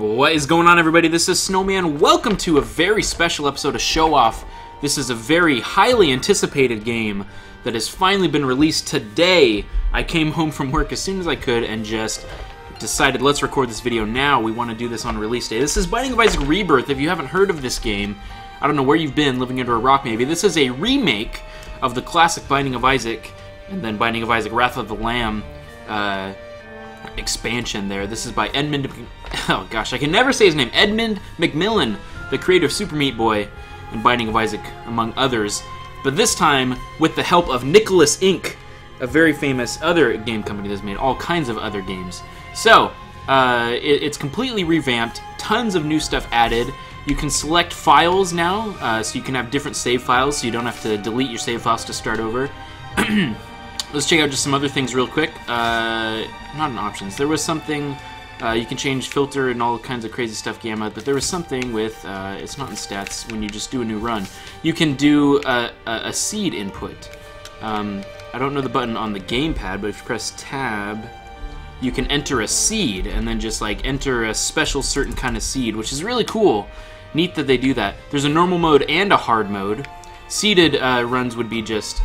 What is going on, everybody? This is Snowman. Welcome to a very special episode of Show Off. This is a very highly anticipated game that has finally been released today. I came home from work as soon as I could and just decided, let's record this video now. We want to do this on release day. This is Binding of Isaac Rebirth. If you haven't heard of this game, I don't know where you've been, living under a rock maybe. This is a remake of the classic Binding of Isaac, and then Binding of Isaac Wrath of the Lamb expansion there. This is by Edmund, oh gosh, I can never say his name, Edmund McMillan, the creator of Super Meat Boy and Binding of Isaac, among others. But this time, with the help of Nicholas Inc., a very famous other game company that's made all kinds of other games. So, it's completely revamped, tons of new stuff added. You can select files now, so you can have different save files, so you don't have to delete your save files to start over. Let's check out just some other things real quick. Not in options. There was something, you can change filter and all kinds of crazy stuff, gamma, but there was something with, it's not in stats, when you just do a new run. You can do a seed input. I don't know the button on the gamepad, but if you press tab, you can enter a seed, and then just like enter a special certain kind of seed, which is really cool. Neat that they do that. There's a normal mode and a hard mode. Seeded runs would be just,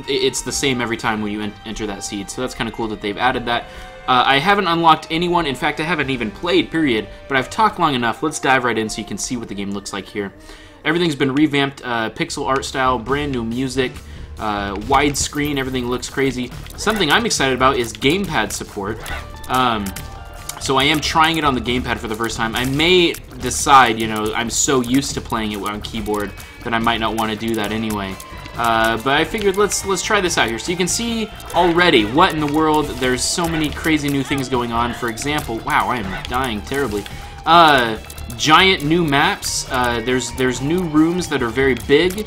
it's the same every time when you enter that seed, so that's kind of cool that they've added that. I haven't unlocked anyone, in fact I haven't even played, period, but I've talked long enough. Let's dive right in so you can see what the game looks like here. Everything's been revamped, pixel art style, brand new music, widescreen, everything looks crazy. Something I'm excited about is gamepad support. So I am trying it on the gamepad for the first time. I may decide, you know, I'm so used to playing it on keyboard that I might not want to do that anyway. But I figured let's try this out here. So you can see already what in the world. There's so many crazy new things going on. For example, wow, I am dying terribly. Giant new maps. There's new rooms that are very big.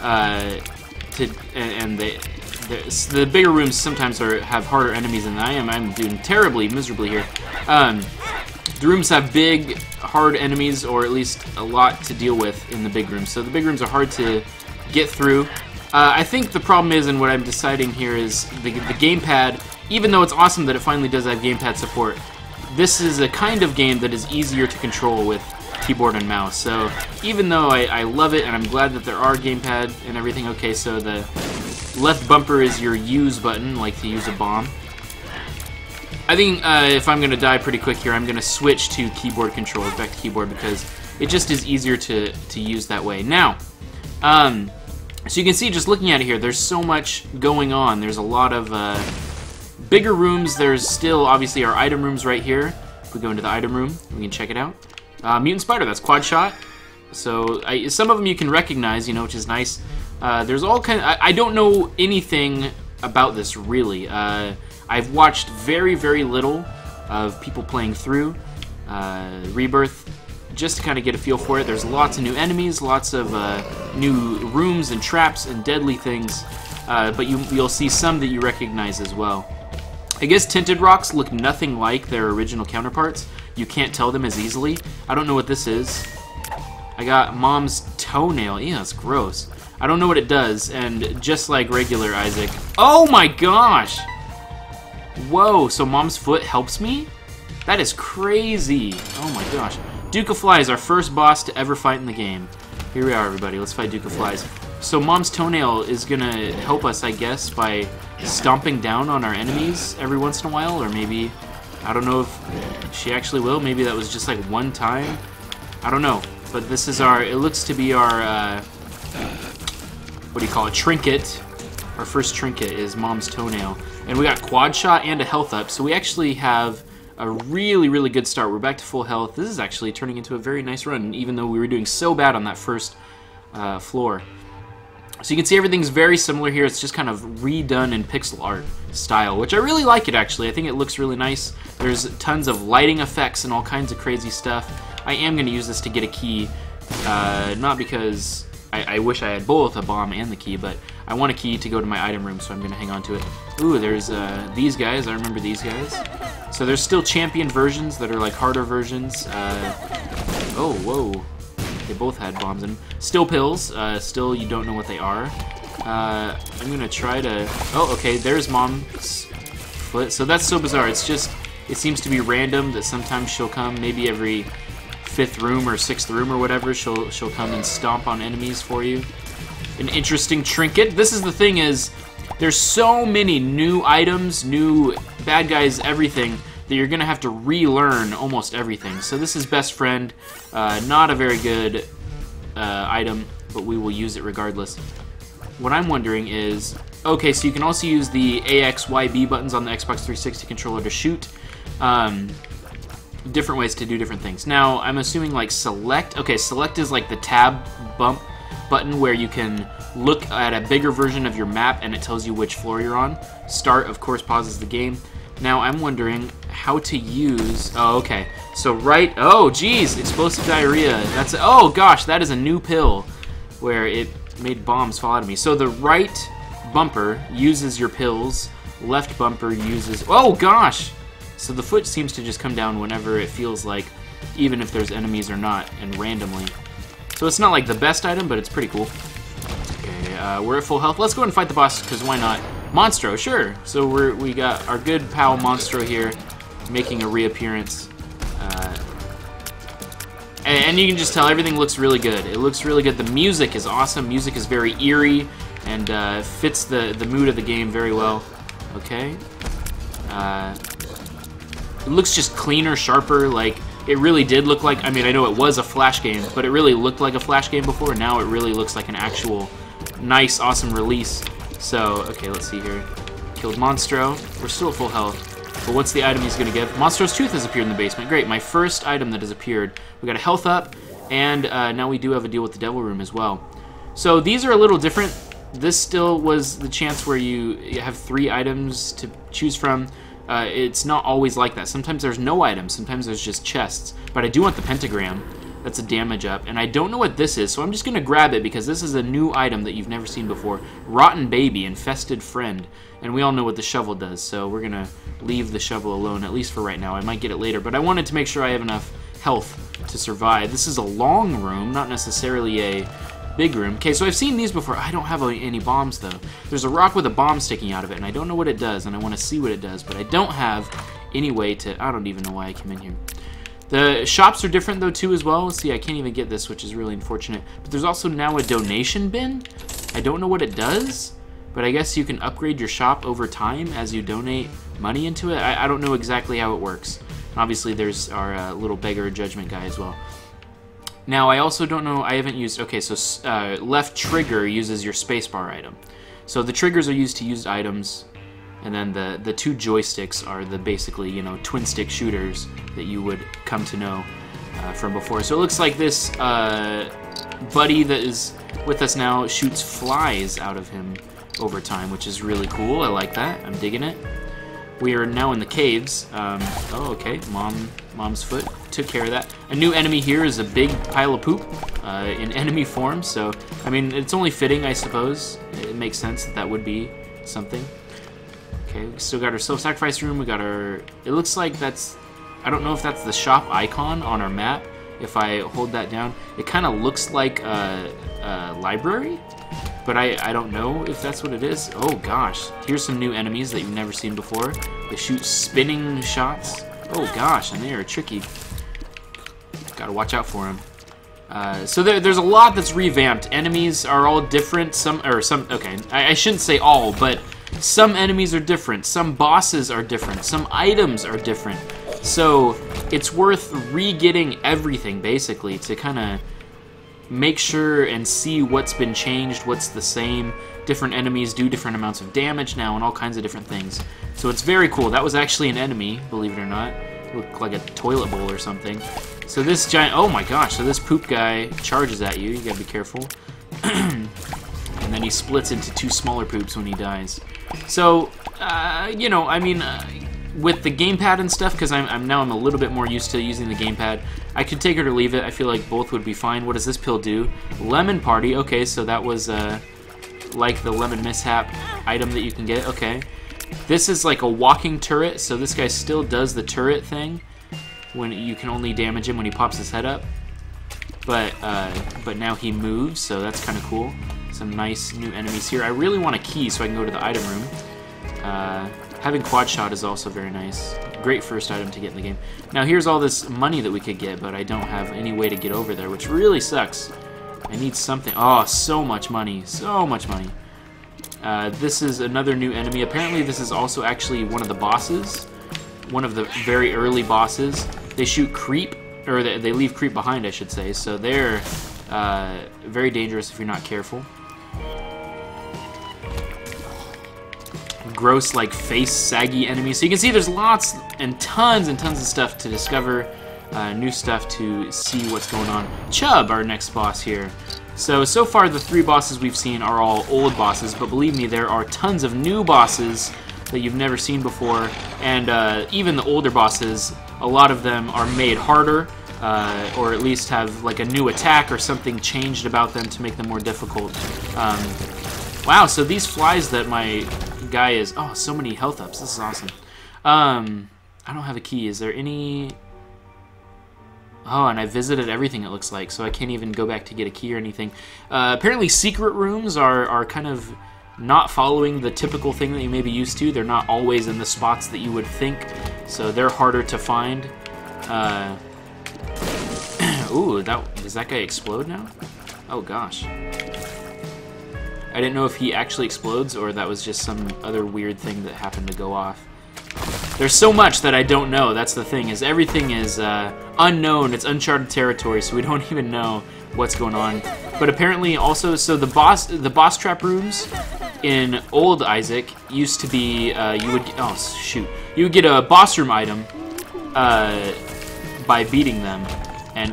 And the bigger rooms sometimes have harder enemies than I am. I'm doing terribly, miserably here. The rooms have big, hard enemies, or at least a lot to deal with in the big rooms. So the big rooms are hard to get through. I think the problem is, and what I'm deciding here is the gamepad, even though it's awesome that it finally does have gamepad support, this is a kind of game that is easier to control with keyboard and mouse. So even though I love it and I'm glad that there are gamepad and everything, okay, so the left bumper is your use button, like to use a bomb. I think if I'm going to die pretty quick here, I'm going to switch to keyboard controls, back to keyboard, because it just is easier to use that way. Now, so you can see just looking at it here, there's so much going on. There's a lot of bigger rooms. There's still obviously our item rooms right here. If we go into the item room, we can check it out. Mutant Spider, that's quad shot. So some of them you can recognize, you know, which is nice. There's all kind of, I don't know anything about this really. I've watched very, very little of people playing through Rebirth, just to kind of get a feel for it. There's lots of new enemies, lots of new rooms and traps and deadly things, but you'll see some that you recognize as well. I guess tinted rocks look nothing like their original counterparts. You can't tell them as easily. I don't know what this is. I got Mom's toenail. Yeah, that's gross. I don't know what it does, and just like regular Isaac... Oh my gosh! Whoa, so Mom's foot helps me? That is crazy. Oh my gosh. Duke of Flies, our first boss to ever fight in the game. Here we are, everybody. Let's fight Duke of Flies. So Mom's toenail is gonna help us, I guess, by stomping down on our enemies every once in a while, or maybe, I don't know if she actually will. Maybe that was just like one time. I don't know. But this is our, it looks to be our, what do you call it, trinket. Our first trinket is Mom's toenail. And we got quad shot and a health up, so we actually have a really, really good start. We're back to full health. This is actually turning into a very nice run, even though we were doing so bad on that first floor. So you can see everything's very similar here. It's just kind of redone in pixel art style, which I really like it, actually. I think it looks really nice. There's tons of lighting effects and all kinds of crazy stuff. I am going to use this to get a key, not because I wish I had both, a bomb and the key, but I want a key to go to my item room, so I'm going to hang on to it. Ooh, there's these guys. I remember these guys. So there's still champion versions that are like harder versions. Oh, whoa. They both had bombs in them. Still pills. Still, you don't know what they are. I'm going to try to... Oh, okay, there's Mom's foot. So that's so bizarre. It's just It seems to be random, that sometimes she'll come, maybe every 5th room or 6th room or whatever, she'll come and stomp on enemies for you. An interesting trinket. This is the thing is, there's so many new items, new bad guys, everything, that you're going to have to relearn almost everything. So this is Best Friend. Not a very good item, but we will use it regardless. What I'm wondering is, okay, so you can also use the AX, Y, B buttons on the Xbox 360 controller to shoot. Different ways to do different things. Now, I'm assuming like select. Okay, select is like the tab bump button where you can look at a bigger version of your map and it tells you which floor you're on. Start, of course, pauses the game. Now, I'm wondering how to use... Oh, okay. So right... Oh, geez! Explosive diarrhea. That's... Oh, gosh! That is a new pill where it made bombs fall out of me. So the right bumper uses your pills. Left bumper uses... Oh, gosh! So the foot seems to just come down whenever it feels like, even if there's enemies or not, and randomly. So it's not like the best item, but it's pretty cool. Okay, we're at full health. Let's go ahead and fight the boss, because why not? Monstro, sure. So we got our good pal Monstro here, making a reappearance. And you can just tell everything looks really good. It looks really good. The music is awesome. Music is very eerie and fits the mood of the game very well. Okay. It looks just cleaner, sharper. Like it really did look like. I mean, I know it was a Flash game, but it really looked like a Flash game before. Now it really looks like an actual nice, awesome release. So, okay, let's see here. Killed Monstro. We're still at full health. But what's the item he's going to give? Monstro's Tooth has appeared in the basement. Great, my first item that has appeared. We got a health up, and now we do have a deal with the Devil Room as well. So these are a little different. This still was the chance where you have 3 items to choose from. It's not always like that. Sometimes there's no items. Sometimes there's just chests. But I do want the pentagram. That's a damage up. And I don't know what this is, so I'm just going to grab it because this is a new item that you've never seen before. Rotten Baby, Infested Friend. And we all know what the shovel does, so we're going to leave the shovel alone, at least for right now. I might get it later, but I wanted to make sure I have enough health to survive. This is a long room, not necessarily a big room. Okay, so I've seen these before. I don't have any bombs, though. There's a rock with a bomb sticking out of it, and I don't know what it does, and I want to see what it does, but I don't have any way to... I don't even know why I came in here. The shops are different, though, too, as well. See, I can't even get this, which is really unfortunate. But there's also now a donation bin. I don't know what it does, but I guess you can upgrade your shop over time as you donate money into it. I don't know exactly how it works. Obviously, there's our little beggar judgment guy as well. Now, I also don't know, I haven't used... Okay, so left trigger uses your spacebar item. So the triggers are used to use items, and then the 2 joysticks are the basically, you know, twin-stick shooters that you would come to know from before. So it looks like this buddy that is with us now shoots flies out of him over time, which is really cool. I like that. I'm digging it. We are now in the caves. Oh, okay. Mom's foot took care of that. A new enemy here is a big pile of poop in enemy form. So, I mean, it's only fitting, I suppose. It makes sense that that would be something. Okay, we still got our self-sacrifice room. We got our... It looks like that's... I don't know if that's the shop icon on our map. If I hold that down, it kind of looks like a library. But I don't know if that's what it is. Oh gosh, here's some new enemies that you've never seen before. They shoot spinning shots. Oh gosh, and they are tricky. Gotta watch out for them. So there's a lot that's revamped. Enemies are all different. Okay, I shouldn't say all, but some enemies are different. Some bosses are different. Some items are different. So it's worth re-getting everything basically to kind of make sure and see what's been changed, what's the same. Different enemies do different amounts of damage now and all kinds of different things. So it's very cool. That was actually an enemy, believe it or not. It looked like a toilet bowl or something. So this giant... Oh my gosh, so this poop guy charges at you. You gotta be careful. And then he splits into 2 smaller poops when he dies. So, you know, I mean... with the gamepad and stuff, because I'm a little bit more used to using the gamepad, I could take it or leave it. I feel like both would be fine. What does this pill do? Lemon Party. Okay, so that was like the Lemon Mishap item that you can get. Okay. This is like a walking turret, so this guy still does the turret thing when you can only damage him when he pops his head up. But now he moves, so that's kind of cool. Some nice new enemies here. I really want a key so I can go to the item room. Having quad shot is also very nice. Great first item to get in the game. Now here's all this money that we could get, but I don't have any way to get over there, which really sucks. I need something. Oh, so much money. So much money. This is another new enemy. Apparently this is also actually one of the bosses. One of the very early bosses. They shoot creep, or they leave creep behind, I should say. So they're very dangerous if you're not careful. Gross, like, face saggy enemies. So you can see there's lots and tons of stuff to discover, new stuff to see what's going on. Chub, our next boss here. So far the 3 bosses we've seen are all old bosses, but believe me, there are tons of new bosses that you've never seen before, and even the older bosses, a lot of them are made harder, or at least have like a new attack or something changed about them to make them more difficult. Wow, so these flies that my guy is... Oh, so many health ups. This is awesome. I don't have a key. Is there any... Oh, and I visited everything, it looks like, so I can't even go back to get a key or anything. Apparently secret rooms are kind of not following the typical thing that you may be used to. They're not always in the spots that you would think, so they're harder to find. Ooh, does that guy explode now? Oh gosh. I didn't know if he actually explodes or that was just some other weird thing that happened to go off. There's so much that I don't know. That's the thing, is everything is unknown. It's uncharted territory, so we don't even know what's going on. But apparently also, so the boss trap rooms in old Isaac used to be, you would get a boss room item by beating them,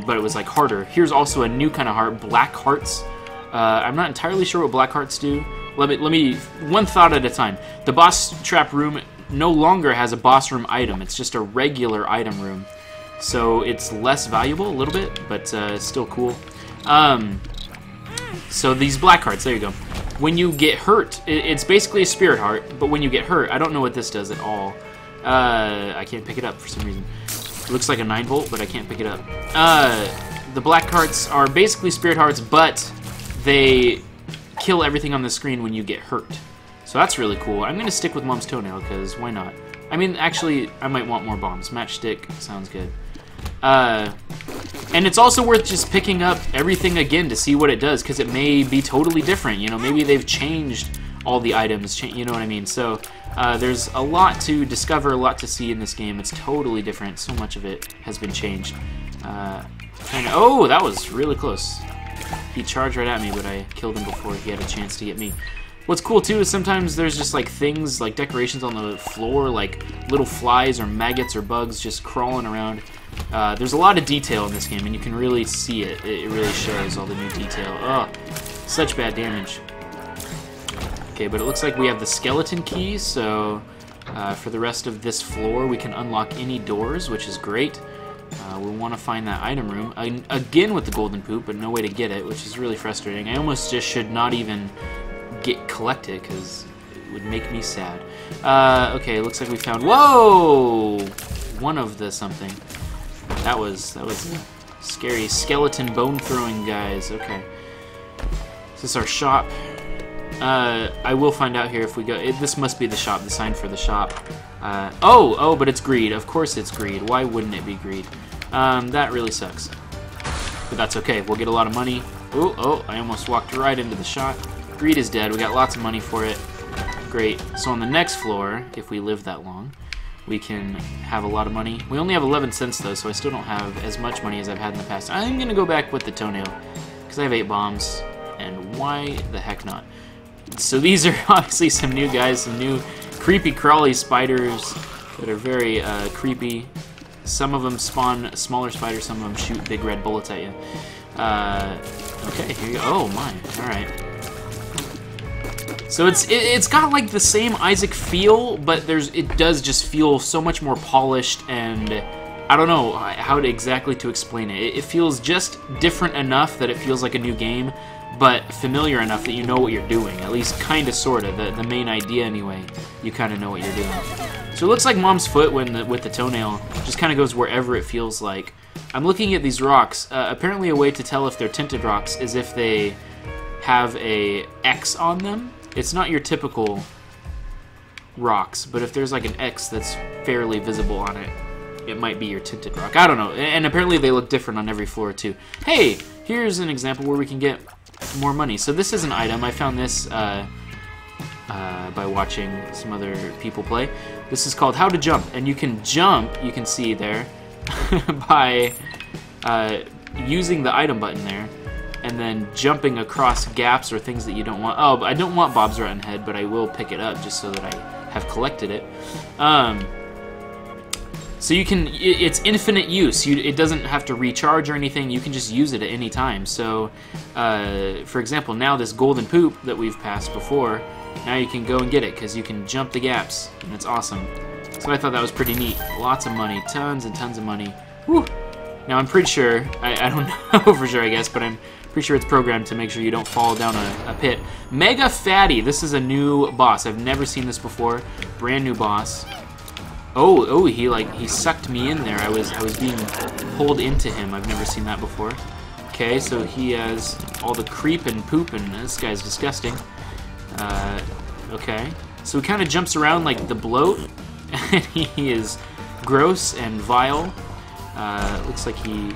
but it was like harder. Here's also a new kind of heart, black hearts. I'm not entirely sure what black hearts do. Let me one thought at a time. The boss trap room no longer has a boss room item. It's just a regular item room. So it's less valuable a little bit, but still cool. So these black hearts, there you go. When you get hurt, it's basically a spirit heart, but when you get hurt, I don't know what this does at all. I can't pick it up for some reason. It looks like a 9-volt, but I can't pick it up. The black hearts are basically spirit hearts, but they kill everything on the screen when you get hurt. So that's really cool. I'm going to stick with Mom's Toenail, because why not? I mean, actually, I might want more bombs. Matchstick sounds good. And it's also worth just picking up everything again to see what it does, because it may be totally different. You know, maybe they've changed all the items, you know what I mean? So there's a lot to discover, a lot to see in this game. It's totally different. So much of it has been changed. Oh, that was really close. He charged right at me, but I killed him before he had a chance to get me. What's cool too is sometimes there's just like things, like decorations on the floor, like little flies or maggots or bugs just crawling around. There's a lot of detail in this game, and you can really see it. It really shows all the new detail. Oh, such bad damage. Okay, but it looks like we have the skeleton key, so for the rest of this floor we can unlock any doors, which is great. We want to find that item room, again with the golden poop, but no way to get it, which is really frustrating. I almost just should not even collect it, because it would make me sad. Okay, looks like we found... Whoa! One of the something. That was scary. Skeleton bone-throwing guys. Okay. Is this our shop? I will find out here if we go... This must be the shop, the sign for the shop. Oh, but it's greed. Of course it's greed. Why wouldn't it be greed? That really sucks. But that's okay. We'll get a lot of money. Oh, I almost walked right into the shot. Greed is dead. We got lots of money for it. Great. So on the next floor, if we live that long, we can have a lot of money. We only have 11 cents though, so I still don't have as much money as I've had in the past. I'm gonna go back with the toenail, because I have 8 bombs, and why the heck not? So these are obviously some new guys, some new creepy crawly spiders that are very creepy. Some of them spawn smaller spiders, some of them shoot big red bullets at you. Okay, here you go. Oh my, alright. So it's got like the same Isaac feel, but it does just feel so much more polished, and I don't know how exactly to explain it. It feels just different enough that it feels like a new game, but familiar enough that you know what you're doing. At least kind of, sort of. The main idea anyway, you kind of know what you're doing. So it looks like Mom's foot with the toenail just kind of goes wherever it feels like. I'm looking at these rocks. Apparently a way to tell if they're tinted rocks is if they have a X on them. It's not your typical rocks, but if there's like an X that's fairly visible on it, it might be your tinted rock. I don't know. And apparently they look different on every floor too. Hey, here's an example where we can get more money. So this is an item. I found this by watching some other people play. This is called How to Jump, and you can jump, you can see there, by using the item button there, and then jumping across gaps or things that you don't want. Oh, but I don't want Bob's Rotten Head, but I will pick it up just so that I have collected it. So you can, it's infinite use. It doesn't have to recharge or anything. You can just use it at any time. So, for example, now this golden poop that we've passed before, now you can go and get it because you can jump the gaps, and it's awesome. So I thought that was pretty neat. Lots of money, tons and tons of money. Whew. Now I'm pretty sure, I don't know for sure I guess, but I'm pretty sure it's programmed to make sure you don't fall down a pit. Mega Fatty, this is a new boss. I've never seen this before. Brand new boss. Oh, he sucked me in there. I was being pulled into him. I've never seen that before. Okay, so he has all the creep and poop, and this guy's disgusting. Okay, so he kind of jumps around like the bloat, and he is gross and vile. Looks like he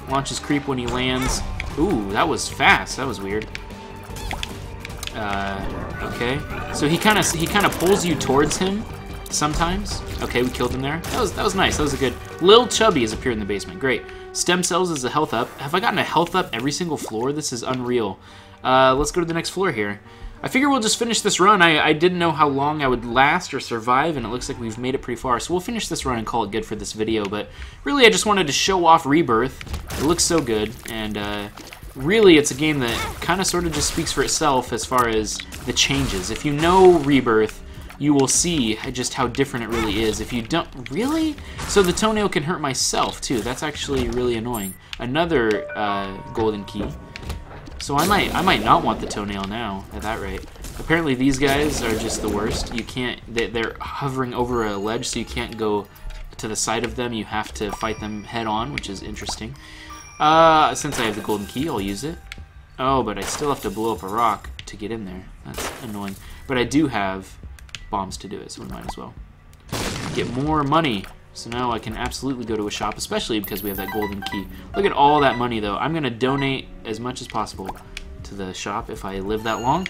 launches creep when he lands. Ooh, that was fast. That was weird. Okay, so he kind of pulls you towards him sometimes. Okay, we killed him there. That was nice. That was a good. Lil Chubby has appeared in the basement. Great. Stem cells is a health up. Have I gotten a health up every single floor? This is unreal. Let's go to the next floor here. I figure we'll just finish this run. I didn't know how long I would last or survive, and it looks like we've made it pretty far. So we'll finish this run and call it good for this video. But really, I just wanted to show off Rebirth. It looks so good, and really, it's a game that kind of sort of just speaks for itself as far as the changes. If you know Rebirth, you will see just how different it really is. If you don't, really? So the toenail can hurt myself too. That's actually really annoying. Another golden key. So I might not want the toenail now at that rate. Apparently these guys are just the worst. You can't, they're hovering over a ledge, so you can't go to the side of them. You have to fight them head on, which is interesting. Since I have the golden key, I'll use it. Oh, but I still have to blow up a rock to get in there. That's annoying. But I do have bombs to do it, so we might as well. Get more money. So now I can absolutely go to a shop, especially because we have that golden key. Look at all that money, though. I'm going to donate as much as possible to the shop if I live that long.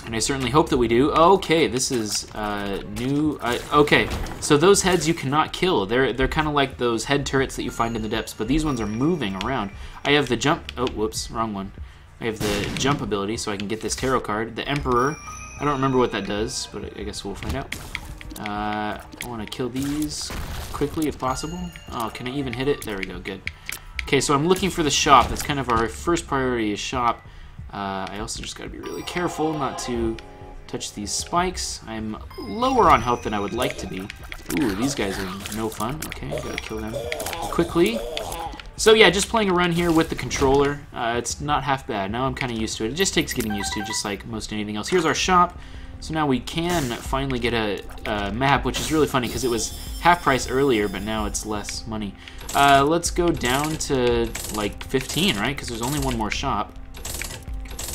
And I certainly hope that we do. Okay, this is new. Okay, so those heads you cannot kill. They're kind of like those head turrets that you find in the depths, but these ones are moving around. I have the jump. Oh, whoops, wrong one. I have the jump ability, so I can get this tarot card. The Emperor. I don't remember what that does, but I guess we'll find out. I want to kill these quickly if possible. Oh, can I even hit it? There we go, good. Okay, so I'm looking for the shop. That's kind of our first priority is shop. I also just got to be really careful not to touch these spikes. I'm lower on health than I would like to be. Ooh, these guys are no fun. Okay, gotta kill them quickly. So yeah, just playing a run here with the controller. It's not half bad. Now I'm kind of used to it. It just takes getting used to, just like most anything else. Here's our shop. So now we can finally get a map, which is really funny because it was half price earlier, but now it's less money. Let's go down to like 15, right? Because there's only one more shop.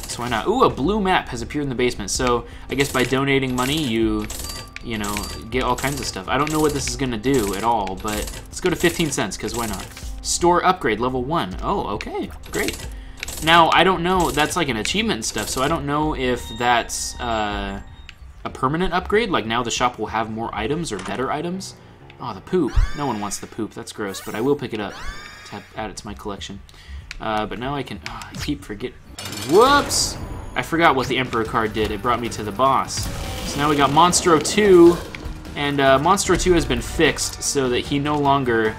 So why not? Ooh, a blue map has appeared in the basement. So I guess by donating money, you know, get all kinds of stuff. I don't know what this is going to do at all, but let's go to 15 cents because why not? Store upgrade, level 1. Oh, okay, great. Now, I don't know, that's like an achievement and stuff, so I don't know if that's a permanent upgrade, like now the shop will have more items or better items. Oh, the poop. No one wants the poop, that's gross, but I will pick it up to add it to my collection. But now I can, oh, I keep forgetting. Whoops! I forgot what the Emperor card did. It brought me to the boss. So now we got Monstro 2, and Monstro 2 has been fixed so that he no longer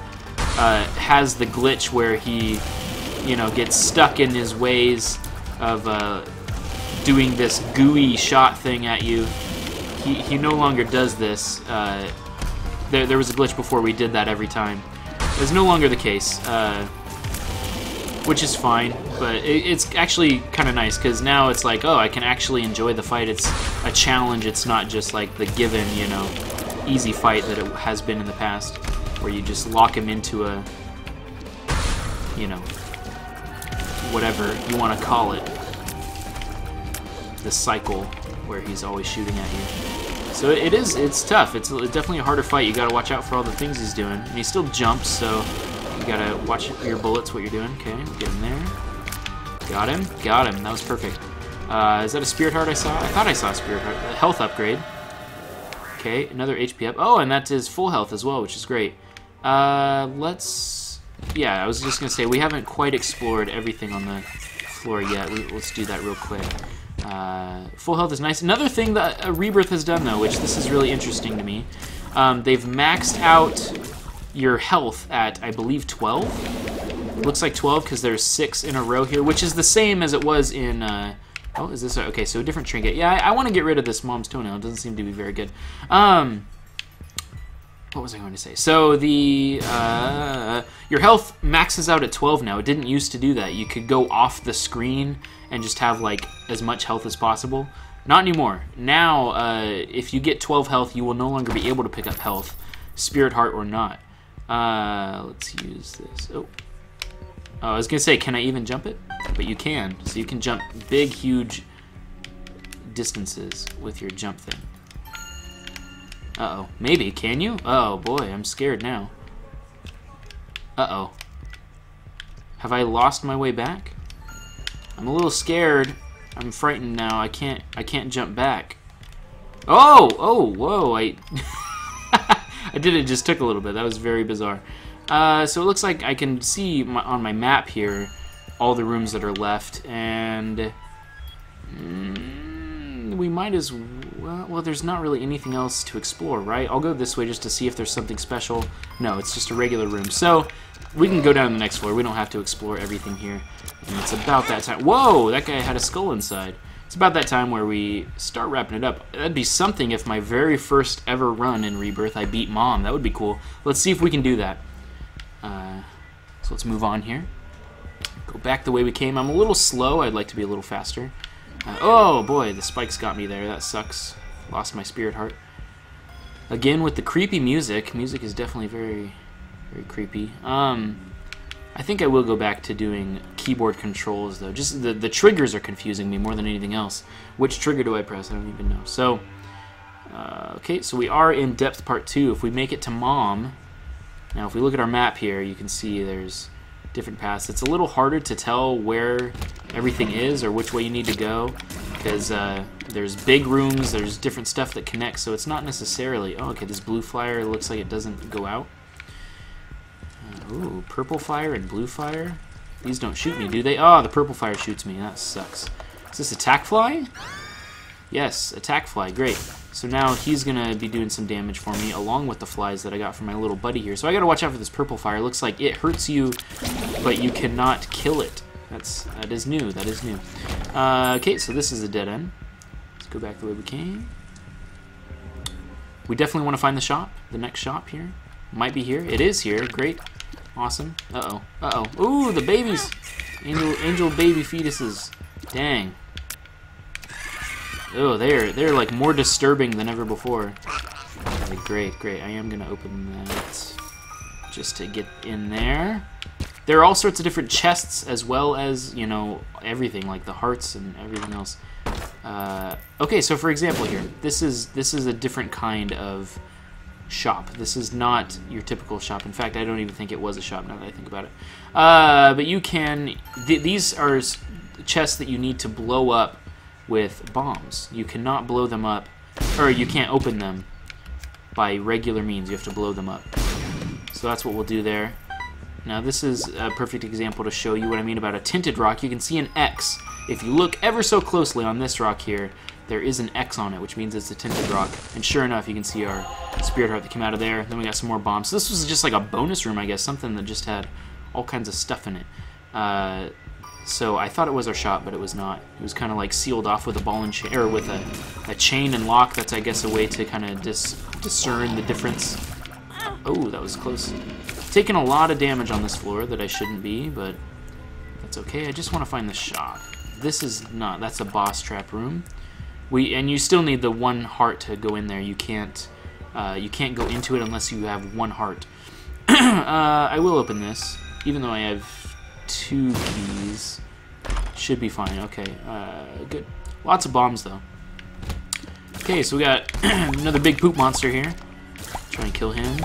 has the glitch where he, you know, gets stuck in his ways of doing this gooey shot thing at you. He no longer does this. There was a glitch before we did that every time. It's no longer the case, which is fine, but it's actually kind of nice because now it's like, oh, I can actually enjoy the fight. It's a challenge. It's not just like the given, you know, easy fight that it has been in the past, where you just lock him into a, you know, whatever you want to call it, the cycle where he's always shooting at you. So it's tough. It's definitely a harder fight. You gotta watch out for all the things he's doing. And he still jumps, so you gotta watch your bullets, what you're doing. Okay, get in there. Got him. That was perfect. Is that a Spirit Heart I saw? I thought I saw a Spirit Heart. A health upgrade. Okay, another HP up. Oh, and that is full health as well, which is great. Let's... Yeah, I was just gonna say, we haven't quite explored everything on the floor yet. Let's do that real quick. Full health is nice. Another thing that Rebirth has done, though, which this is really interesting to me, they've maxed out your health at, I believe, 12. Looks like 12 because there's 6 in a row here, which is the same as it was in... oh, is this... Okay, so a different trinket. Yeah, I want to get rid of this Mom's Toenail. It doesn't seem to be very good. What was I going to say? So the your health maxes out at 12 now. It didn't used to do that. You could go off the screen and just have like as much health as possible. Not anymore. Now, if you get 12 health, you will no longer be able to pick up health, Spirit Heart or not. Let's use this. Oh, I was gonna say, can I even jump it? But you can. So you can jump big, huge distances with your jump thing. Uh-oh. Maybe. Can you? Oh, boy. I'm scared now. Uh-oh. Have I lost my way back? I'm a little scared. I'm frightened now. I can't jump back. Oh! Oh, whoa. I did it. Just took a little bit. That was very bizarre. So it looks like I can see on my map here all the rooms that are left, and we might as well, there's not really anything else to explore, right? I'll go this way just to see if there's something special. No, it's just a regular room. So we can go down to the next floor. We don't have to explore everything here. And it's about that time. Whoa, that guy had a skull inside. It's about that time where we start wrapping it up. That'd be something if my very first ever run in Rebirth, I beat Mom. That would be cool. Let's see if we can do that. So let's move on here. Go back the way we came. I'm a little slow. I'd like to be a little faster. Oh boy, the spikes got me there. That sucks. Lost my Spirit Heart. Again with the creepy music. Music is definitely very, very creepy. I think I will go back to doing keyboard controls though. Just the triggers are confusing me more than anything else. Which trigger do I press? I don't even know. So, okay, so we are in Depth Part 2. If we make it to Mom, now if we look at our map here, you can see there's different paths. It's a little harder to tell where everything is or which way you need to go because there's big rooms, there's different stuff that connects, so it's not necessarily... Oh, okay, this blue flyer looks like it doesn't go out. Ooh, purple fire and blue fire. These don't shoot me, do they? Oh, the purple fire shoots me. That sucks. Is this attack fly? Yes, attack fly. Great. So now he's going to be doing some damage for me along with the flies that I got from my little buddy here. So I got to watch out for this purple fire. It looks like it hurts you, but you cannot kill it. That is new. That is new. Okay, so this is a dead end. Let's go back the way we came. We definitely want to find the shop. The next shop here. Might be here. It is here. Great. Awesome. Uh-oh. Uh-oh. Ooh, the babies. Angel baby fetuses. Dang. Oh, they're like more disturbing than ever before. Okay, great, great. I am gonna open that just to get in there. There are all sorts of different chests as well as, you know, everything like the hearts and everything else. Okay, so for example here, this is a different kind of shop. This is not your typical shop. In fact, I don't even think it was a shop now that I think about it. But you can. These are chests that you need to blow up with bombs. You cannot blow them up, or you can't open them by regular means. You have to blow them up. So that's what we'll do there. Now this is a perfect example to show you what I mean about a tinted rock. You can see an X. If you look ever so closely on this rock here, there is an X on it, which means it's a tinted rock. And sure enough, you can see our Spirit Heart that came out of there. Then we got some more bombs. So this was just like a bonus room, I guess, something that just had all kinds of stuff in it. So I thought it was our shop, but it was not. It was kind of like sealed off with a ball and chain, or with a chain and lock. That's, I guess, a way to kind of discern the difference. Oh, that was close. Taking a lot of damage on this floor that I shouldn't be, but that's okay. I just want to find the shop. This is not. That's a boss trap room. And you still need the one heart to go in there. You can't go into it unless you have one heart. I will open this, even though I have 2 keys. Should be fine. Okay, good. Lots of bombs though. Okay, so we got another big poop monster here. Try and kill him.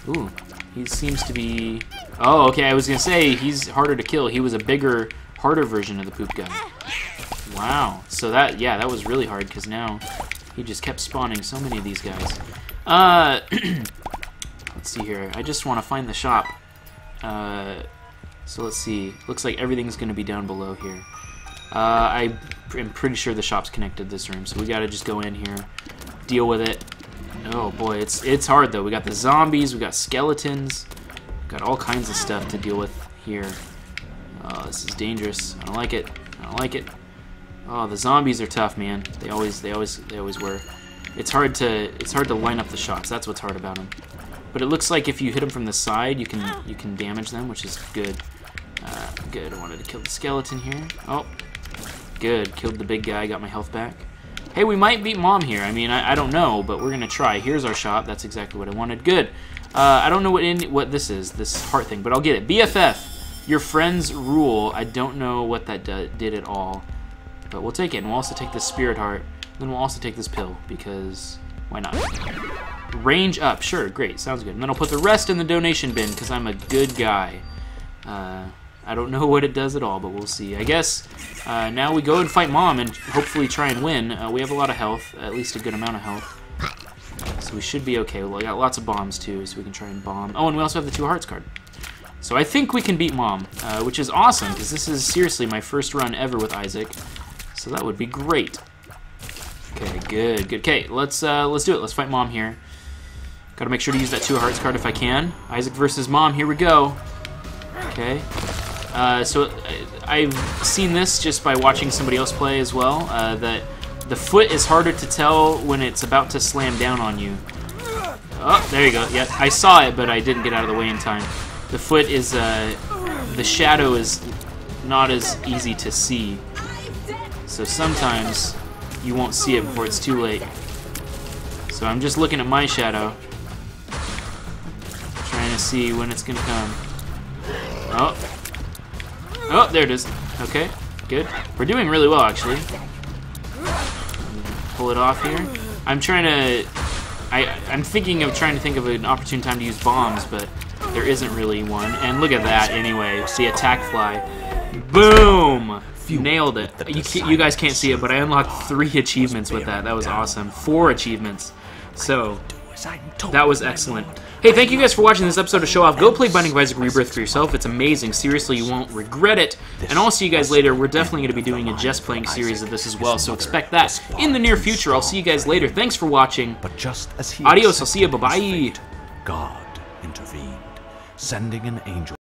Ooh, he seems to be... Oh, okay, I was gonna say, he's harder to kill. He was a bigger, harder version of the poop guy. Wow, so that, yeah, that was really hard, because now he just kept spawning so many of these guys. Let's see here. I just want to find the shop. So let's see. Looks like everything's going to be down below here. I am pretty sure the shop's connected to this room, so we got to just go in here, deal with it. Oh boy, it's hard though. We got the zombies, we got skeletons, got all kinds of stuff to deal with here. Oh, this is dangerous. I don't like it. I don't like it. Oh, the zombies are tough, man. They always were. It's hard to line up the shots. That's what's hard about them. But it looks like if you hit them from the side, you can damage them, which is good. Good. I wanted to kill the skeleton here. Oh, good. Killed the big guy. Got my health back. Hey, we might beat Mom here. I mean, I don't know, but we're gonna try. Here's our shop. That's exactly what I wanted. Good. I don't know what this is, this heart thing, but I'll get it. BFF, your friends rule. I don't know what that did at all, but we'll take it. And we'll also take this spirit heart. Then we'll also take this pill, because why not? Range up. Sure, great. Sounds good. And then I'll put the rest in the donation bin, because I'm a good guy. I don't know what it does at all, but we'll see. I guess now we go and fight Mom and hopefully try and win. We have a lot of health, at least a good amount of health. So we should be okay. We got lots of bombs, too, so we can try and bomb. Oh, and we also have the 2 hearts card. So I think we can beat Mom, which is awesome, because this is seriously my first run ever with Isaac. So that would be great. Okay, good, good. Okay, let's do it. Let's fight Mom here. Gotta make sure to use that 2 hearts card if I can. Isaac versus Mom, here we go. Okay. So I've seen this just by watching somebody else play as well, that the foot is harder to tell when it's about to slam down on you. Oh, there you go. Yeah, I saw it, but I didn't get out of the way in time. The foot is, the shadow is not as easy to see. So sometimes you won't see it before it's too late. So I'm just looking at my shadow, trying to see when it's gonna come. Oh. Oh, there it is. Okay, good. We're doing really well, actually. Pull it off here. I'm trying to... I'm thinking of trying to think of an opportune time to use bombs, but there isn't really one. And look at that, anyway. See, attack fly. Boom! Nailed it. You guys can't see it, but I unlocked 3 achievements with that. That was awesome. 4 achievements. So, that was excellent. Hey, thank you guys for watching this episode of Show Off. Go play Binding of Isaac Rebirth for yourself. It's amazing. Seriously, you won't regret it. And I'll see you guys later. We're definitely going to be doing a Just Playing series of this as well, so expect that in the near future. I'll see you guys later. Thanks for watching. Adios. I'll see you. Bye-bye. God intervened, sending an angel.